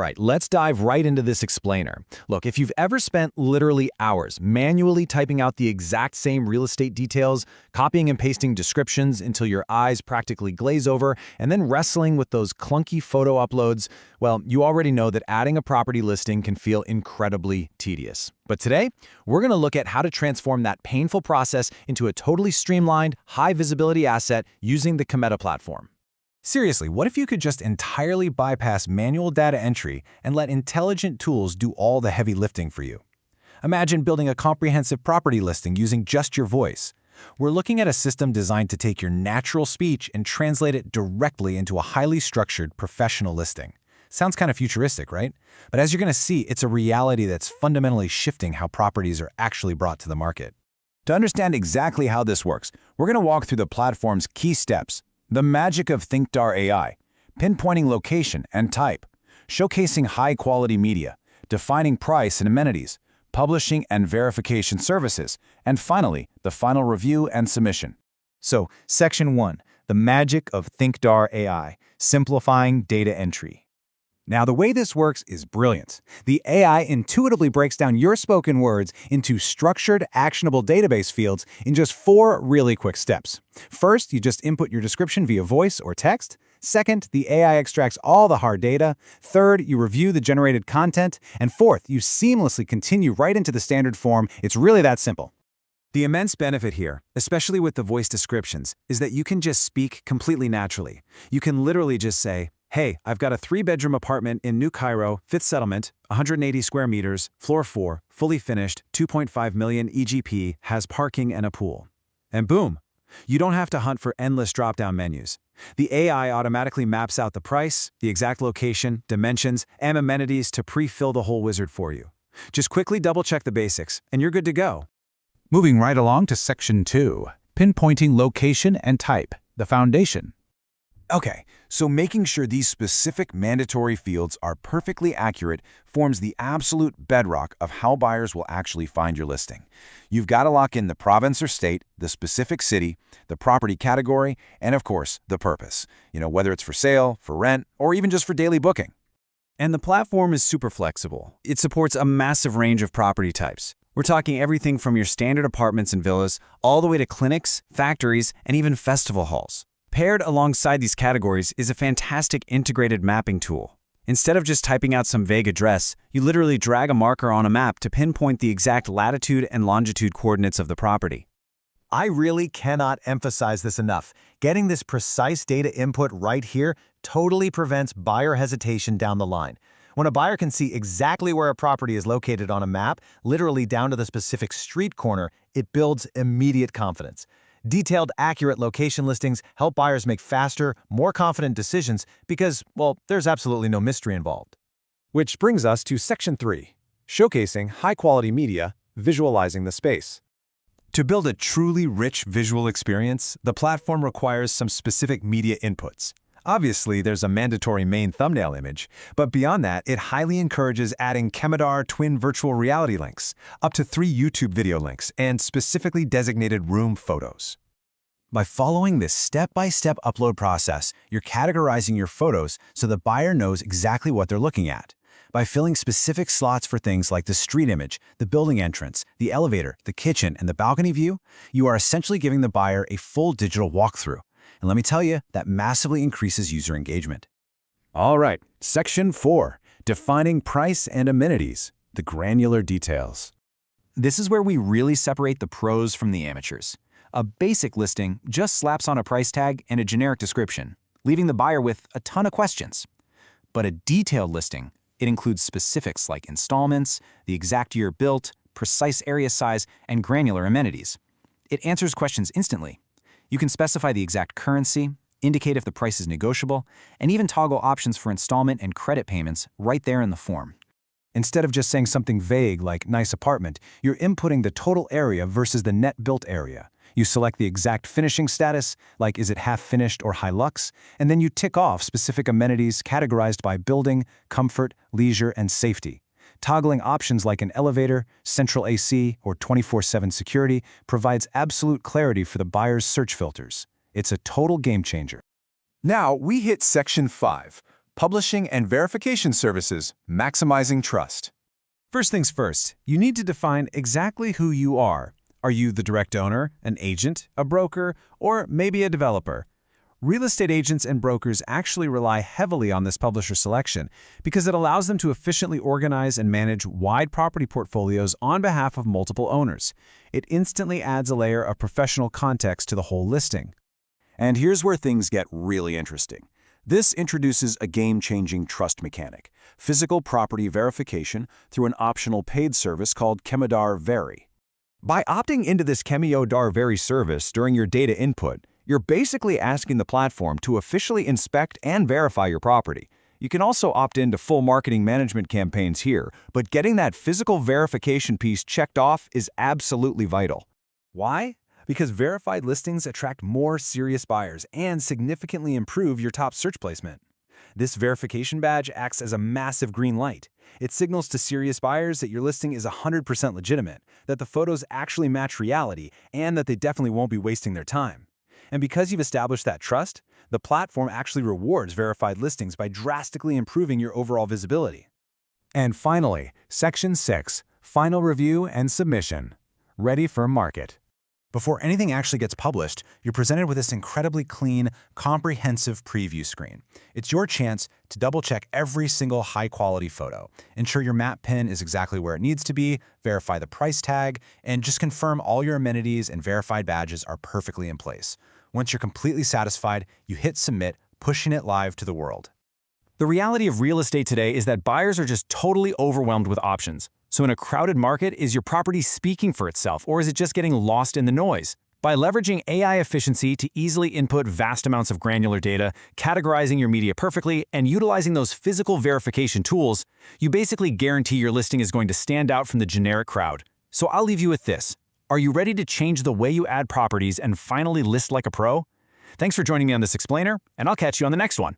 right, let's dive right into this explainer. Look, if you've ever spent literally hours manually typing out the exact same real estate details, copying and pasting descriptions until your eyes practically glaze over, and then wrestling with those clunky photo uploads, well, you already know that adding a property listing can feel incredibly tedious. But today, we're going to look at how to transform that painful process into a totally streamlined, high-visibility asset using the Kemedar platform. Seriously, what if you could just entirely bypass manual data entry and let intelligent tools do all the heavy lifting for you? Imagine building a comprehensive property listing using just your voice. We're looking at a system designed to take your natural speech and translate it directly into a highly structured, professional listing. Sounds kind of futuristic, right? But as you're going to see, it's a reality that's fundamentally shifting how properties are actually brought to the market. To understand exactly how this works, we're going to walk through the platform's key steps. The magic of Kemedar AI, pinpointing location and type, showcasing high-quality media, defining price and amenities, publishing and verification services, and finally, the final review and submission. So, Section 1, the magic of Kemedar AI, simplifying data entry. Now, the way this works is brilliant. The AI intuitively breaks down your spoken words into structured, actionable database fields in just 4 really quick steps. First, you just input your description via voice or text. Second, the AI extracts all the hard data. Third, you review the generated content. And fourth, you seamlessly continue right into the standard form. It's really that simple. The immense benefit here, especially with the voice descriptions, is that you can just speak completely naturally. You can literally just say, "Hey, I've got a 3-bedroom apartment in New Cairo, 5th settlement, 180 square meters, floor 4, fully finished, 2.5 million EGP, has parking and a pool." And boom! You don't have to hunt for endless drop-down menus. The AI automatically maps out the price, the exact location, dimensions, and amenities to pre-fill the whole wizard for you. Just quickly double-check the basics, and you're good to go. Moving right along to Section 2, pinpointing location and type, the foundation. Okay, so making sure these specific mandatory fields are perfectly accurate forms the absolute bedrock of how buyers will actually find your listing. You've got to lock in the province or state, the specific city, the property category, and of course, the purpose. Whether it's for sale, for rent, or even just for daily booking. And the platform is super flexible. It supports a massive range of property types. We're talking everything from your standard apartments and villas, all the way to clinics, factories, and even festival halls. Paired alongside these categories is a fantastic integrated mapping tool. Instead of just typing out some vague address, you literally drag a marker on a map to pinpoint the exact latitude and longitude coordinates of the property. I really cannot emphasize this enough. Getting this precise data input right here totally prevents buyer hesitation down the line. When a buyer can see exactly where a property is located on a map, literally down to the specific street corner, it builds immediate confidence. Detailed, accurate location listings help buyers make faster, more confident decisions because, well, there's absolutely no mystery involved. Which brings us to Section 3, showcasing high-quality media, visualizing the space. To build a truly rich visual experience, the platform requires some specific media inputs. Obviously, there's a mandatory main thumbnail image, but beyond that, it highly encourages adding Kemedar twin virtual reality links, up to 3 YouTube video links, and specifically designated room photos. By following this step-by-step upload process, you're categorizing your photos so the buyer knows exactly what they're looking at. By filling specific slots for things like the street image, the building entrance, the elevator, the kitchen, and the balcony view, you are essentially giving the buyer a full digital walkthrough. And let me tell you, that massively increases user engagement. All right, Section 4, defining price and amenities, the granular details. This is where we really separate the pros from the amateurs. A basic listing just slaps on a price tag and a generic description, leaving the buyer with a ton of questions. But a detailed listing, it includes specifics like installments, the exact year built, precise area size, and granular amenities. It answers questions instantly. You can specify the exact currency, indicate if the price is negotiable, and even toggle options for installment and credit payments right there in the form. Instead of just saying something vague like nice apartment, you're inputting the total area versus the net built area. You select the exact finishing status, like is it half finished or high lux, and then you tick off specific amenities categorized by building, comfort, leisure, and safety. Toggling options like an elevator, central AC, or 24/7 security provides absolute clarity for the buyer's search filters. It's a total game changer. Now we hit Section 5, Publishing and verification services, maximizing trust. First things first, you need to define exactly who you are. Are you the direct owner, an agent, a broker, or maybe a developer? Real estate agents and brokers actually rely heavily on this publisher selection because it allows them to efficiently organize and manage wide property portfolios on behalf of multiple owners. It instantly adds a layer of professional context to the whole listing. And here's where things get really interesting. This introduces a game-changing trust mechanic, physical property verification through an optional paid service called Kemedar Veri. By opting into this Kemedar Veri service during your data input, you're basically asking the platform to officially inspect and verify your property. You can also opt into full marketing management campaigns here, but getting that physical verification piece checked off is absolutely vital. Why? Because verified listings attract more serious buyers and significantly improve your top search placement. This verification badge acts as a massive green light. It signals to serious buyers that your listing is 100% legitimate, that the photos actually match reality, and that they definitely won't be wasting their time. And because you've established that trust, the platform actually rewards verified listings by drastically improving your overall visibility. And finally, Section 6, Final Review and Submission. Ready for market. Before anything actually gets published, you're presented with this incredibly clean, comprehensive preview screen. It's your chance to double-check every single high-quality photo, ensure your map pin is exactly where it needs to be, verify the price tag, and just confirm all your amenities and verified badges are perfectly in place. Once you're completely satisfied, you hit submit, pushing it live to the world. The reality of real estate today is that buyers are just totally overwhelmed with options. So in a crowded market, is your property speaking for itself, or is it just getting lost in the noise? By leveraging AI efficiency to easily input vast amounts of granular data, categorizing your media perfectly, and utilizing those physical verification tools, you basically guarantee your listing is going to stand out from the generic crowd. So I'll leave you with this. Are you ready to change the way you add properties and finally list like a pro? Thanks for joining me on this explainer, and I'll catch you on the next one.